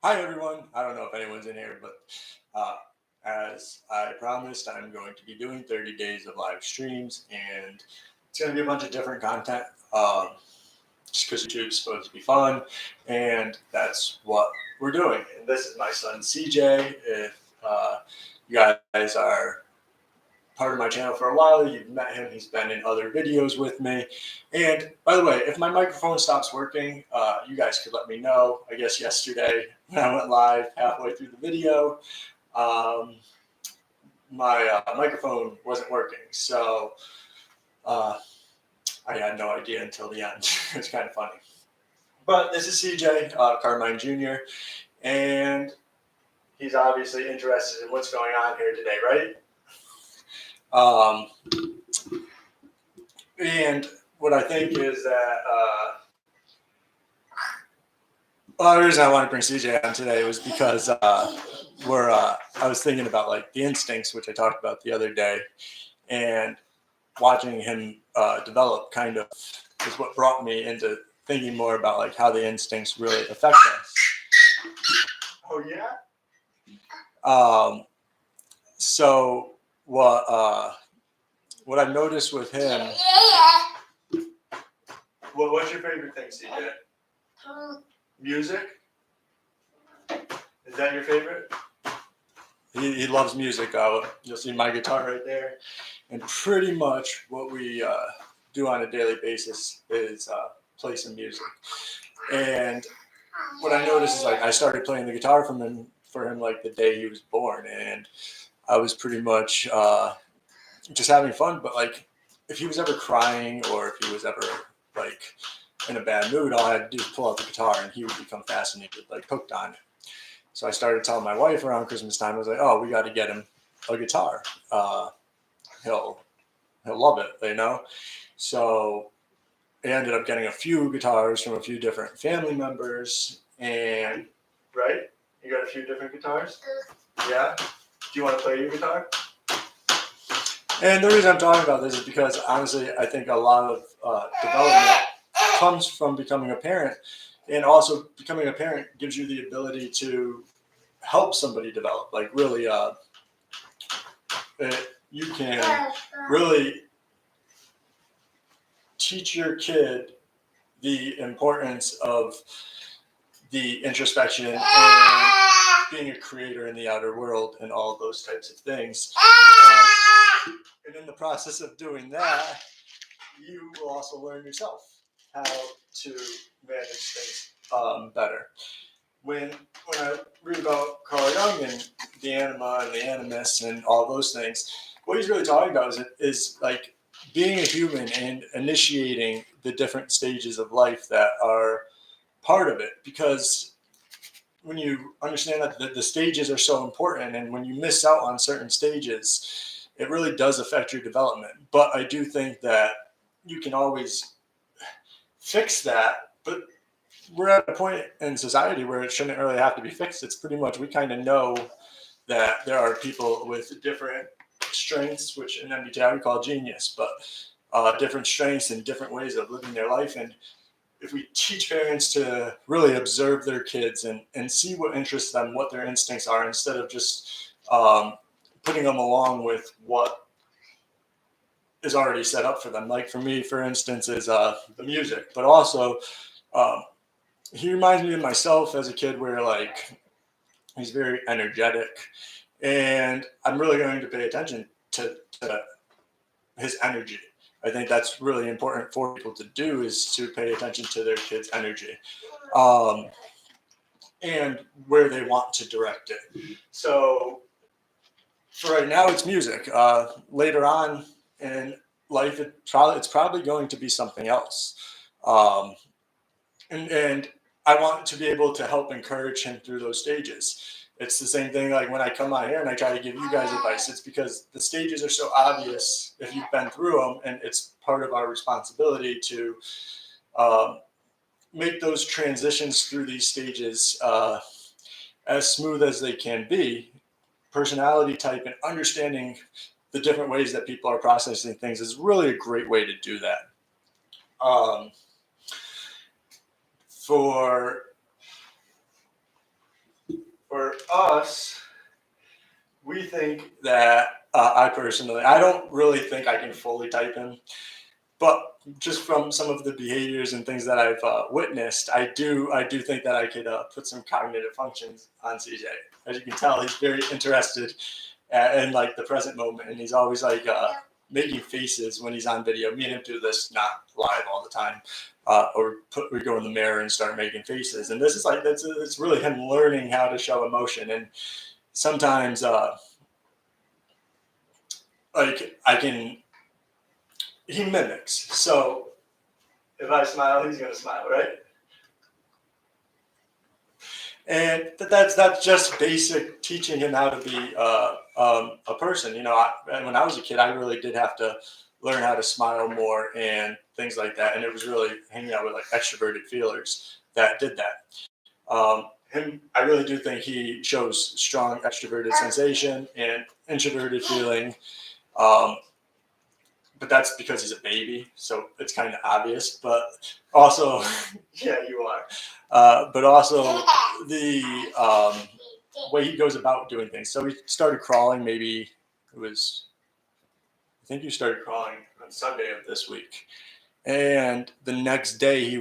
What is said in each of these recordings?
Hi everyone. I don't know if anyone's in here, but uh, as I promised, I'm going to be doing 30 days of live streams, and it's going to be a bunch of different content. Just because YouTube's supposed to be fun, and that's what we're doing. And this is my son CJ. If you guys are part of my channel for a while, you've met him. He's been in other videos with me. And by the way, if my microphone stops working, you guys could let me know. I guess yesterday when I went live halfway through the video, um, my microphone wasn't working. So uh, I had no idea until the end. It's kind of funny. But this is CJ, Carmine Jr., and he's obviously interested in what's going on here today, right? Um, and what I think is that well, the reason I wanted to bring CJ on today was because I was thinking about like the instincts, which I talked about the other day, and watching him develop kind of is what brought me into thinking more about like how the instincts really affect us. Oh yeah. Um, so what I've noticed with him. What's your favorite thing, CJ? Music. Is that your favorite? He loves music. You'll see my guitar right there. And pretty much what we do on a daily basis is play some music. And what I noticed is like I started playing the guitar for him like the day he was born, and I was pretty much just having fun. But like if he was ever crying or if he was ever like in a bad mood, all I had to do was pull out the guitar and he would become fascinated, like hooked on it. So I started telling my wife around Christmas time, I was like, oh, we got to get him a guitar. He'll love it, you know? So I ended up getting a few guitars from a few different family members. And, right? You got a few different guitars? Yeah? Do you want to play your guitar? And the reason I'm talking about this is because, honestly, I think a lot of development comes from becoming a parent. And also, becoming a parent gives you the ability to help somebody develop. Like, really, you can really teach your kid the importance of the introspection and being a creator in the outer world and all those types of things. And in the process of doing that, you will also learn yourself how to manage things better. When I read about Carl Jung and the anima and the animus and all those things, what he's really talking about is like being a human and initiating the different stages of life that are part of it. Because when you understand that the stages are so important, and when you miss out on certain stages, it really does affect your development. But I do think that you can always fix that, but we're at a point in society where it shouldn't really have to be fixed. It's pretty much, we kind of know that there are people with different strengths, which in MBTI we call genius, but different strengths and different ways of living their life. And if we teach parents to really observe their kids and see what interests them, what their instincts are, instead of just putting them along with what is already set up for them. Like for me, for instance, is the music, but also he reminds me of myself as a kid, where like he's very energetic, and I'm really going to pay attention to his energy. I think that's really important for people to do, is to pay attention to their kids' energy um, and where they want to direct it. So for right now, it's music. Later on in life, it's probably going to be something else. Um, and I want to be able to help encourage him through those stages. It's the same thing like when I come out here and I try to give you guys advice. It's because the stages are so obvious if you've been through them, and it's part of our responsibility to um, make those transitions through these stages as smooth as they can be. Personality type and understanding the different ways that people are processing things is really a great way to do that. For for us, we think that I don't really think I can fully type him, but just from some of the behaviors and things that I've witnessed, I do think that I could put some cognitive functions on CJ. As you can tell, he's very interested in like the present moment, and he's always like making faces when he's on video. Me and him do this not live all the time, we go in the mirror and start making faces, and this is like it's really him learning how to show emotion. And sometimes like he mimics. So if I smile, he's gonna smile, right? And that's just basic teaching him how to be a person. You know, when I was a kid, I really did have to learn how to smile more and things like that. And it was really hanging out with like extroverted feelers that did that. I really do think he shows strong extroverted sensation and introverted feeling. But that's because he's a baby, so it's kind of obvious. But also, yeah, you are. But also the way he goes about doing things. So he started crawling. Maybe it was. I think you started crawling on Sunday of this week, and the next day he he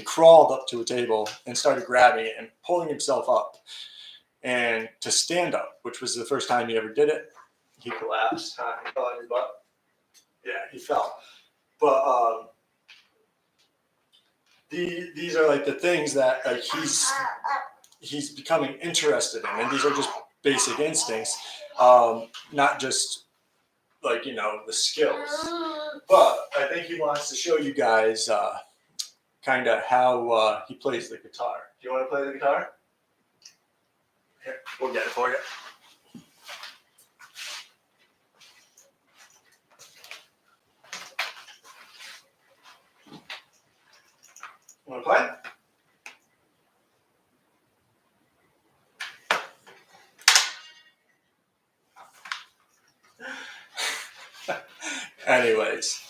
crawled up to a table and started grabbing it and pulling himself up, and to stand up, which was the first time he ever did it. He collapsed. He fell on his butt. Yeah, he fell. But these are like the things that like he's becoming interested in, and these are just basic instincts, not just like the skills. But I think he wants to show you guys kind of how he plays the guitar. Do you want to play the guitar? Here, we'll get it for you. Want to play? Anyways,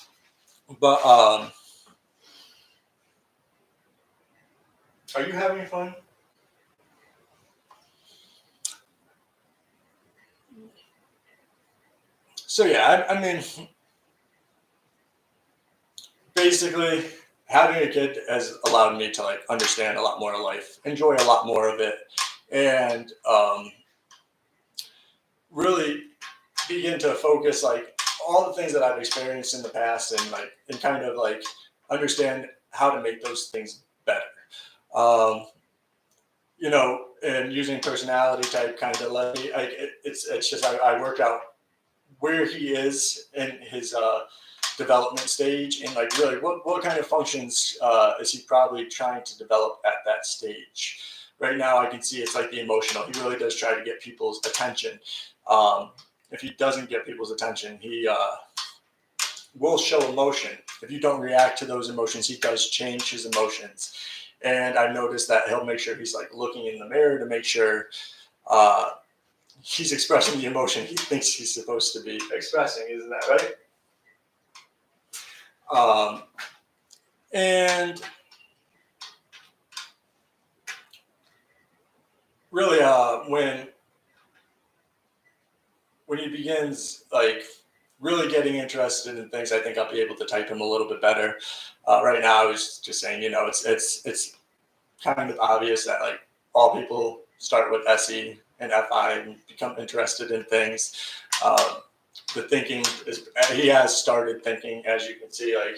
but are you having fun? So yeah, I mean, basically, having a kid has allowed me to like understand a lot more of life, enjoy a lot more of it, and really begin to focus like all the things that I've experienced in the past, and kind of like understand how to make those things better. Um, and using personality type kind of let me like it's just I work out where he is in his development stage, and like really what kind of functions is he probably trying to develop at that stage. Right now I can see it's like the emotional. He really does try to get people's attention. If he doesn't get people's attention, he will show emotion. If you don't react to those emotions, he does change his emotions. And I've noticed that he'll make sure he's like looking in the mirror to make sure he's expressing the emotion he thinks he's supposed to be expressing. Isn't that right? And really, when he begins like really getting interested in things, I think I'll be able to type him a little bit better. Right now, I was just saying, it's kind of obvious that like all people start with SE and FI and become interested in things. The thinking he has started thinking, as you can see, like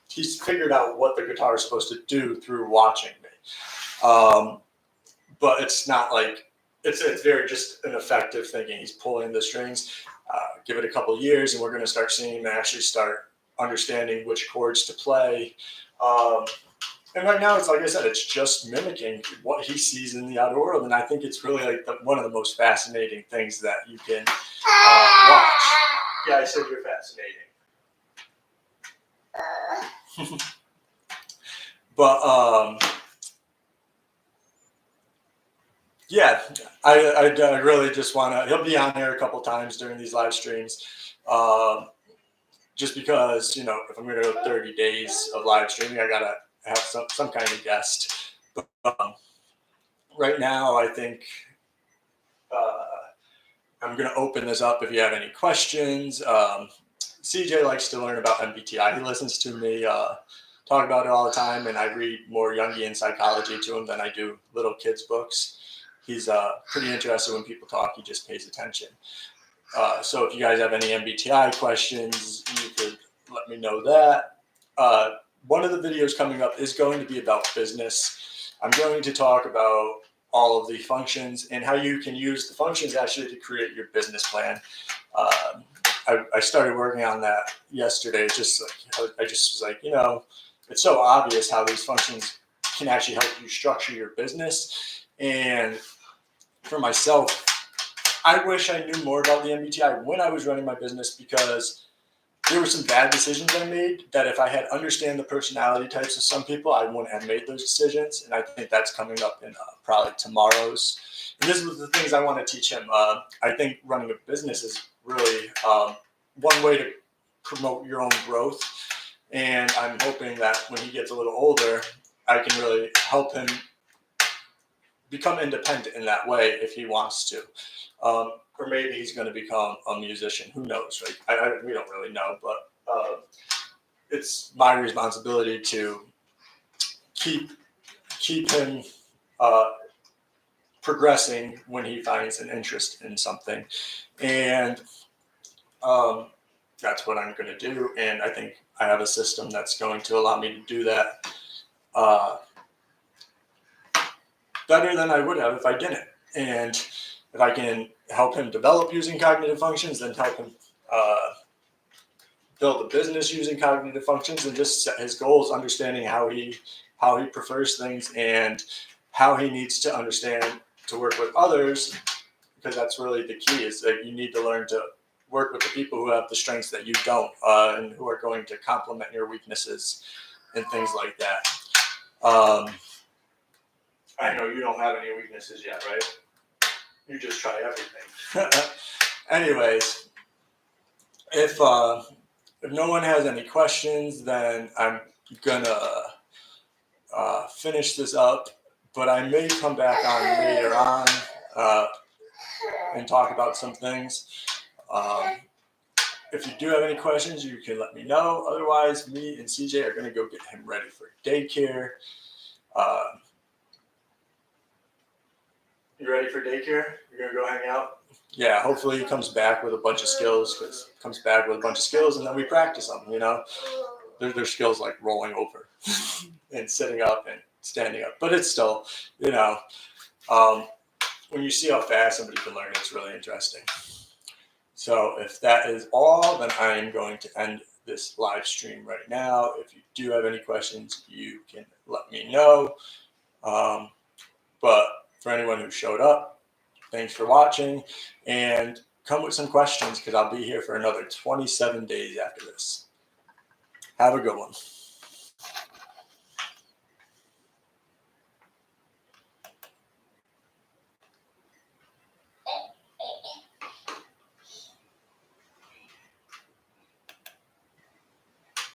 he's figured out what the guitar is supposed to do through watching me. But it's not like it's very just an effective thinking. He's pulling the strings. Give it a couple of years, and we're going to start seeing him actually start understanding which chords to play. And right now, it's like I said, it's just mimicking what he sees in the outer world, and I think it's really like one of the most fascinating things that you can watch. Yeah, I said you're fascinating. But yeah, I really just want to. He'll be on there a couple times during these live streams. Just because if I'm going to go 30 days of live streaming, I gotta have some kind of guest. But right now, I think I'm going to open this up if you have any questions. CJ likes to learn about MBTI. He listens to me talk about it all the time, and I read more Jungian psychology to him than I do little kids' books. He's pretty interested when people talk. He just pays attention. So if you guys have any MBTI questions, you could let me know that. One of the videos coming up is going to be about business. I'm going to talk about all of the functions and how you can use the functions actually to create your business plan. I started working on that yesterday. Just like I just was like, it's so obvious how these functions can actually help you structure your business. And for myself, I wish I knew more about the MBTI when I was running my business, because there were some bad decisions I made that if I had understand the personality types of some people, I wouldn't have made those decisions. And I think that's coming up in probably tomorrow's. And this is the things I want to teach him. I think running a business is really one way to promote your own growth. And I'm hoping that when he gets a little older, I can really help him become independent in that way if he wants to. Or maybe he's going to become a musician. Who knows, right? We don't really know, but it's my responsibility to keep him progressing when he finds an interest in something. And that's what I'm going to do. And I think I have a system that's going to allow me to do that better than I would have if I didn't. And if I can help him develop using cognitive functions, then help him build a business using cognitive functions, and just set his goals, understanding how he prefers things and how he needs to understand to work with others, because that's really the key, is that you need to learn to work with the people who have the strengths that you don't, and who are going to complement your weaknesses and things like that. I know you don't have any weaknesses yet, right? You just try everything. Anyways, if no one has any questions, then I'm gonna finish this up. But I may come back on later on and talk about some things. If you do have any questions, you can let me know. Otherwise, me and CJ are gonna go get him ready for daycare. You ready for daycare? You're gonna go hang out? Yeah, hopefully he comes back with a bunch of skills, and then we practice them, There's skills like rolling over and sitting up and standing up. But it's still, when you see how fast somebody can learn, it's really interesting. So if that is all, then I am going to end this live stream right now. If you do have any questions, you can let me know. But for anyone who showed up, thanks for watching, and come with some questions, because I'll be here for another 27 days after this. Have a good one.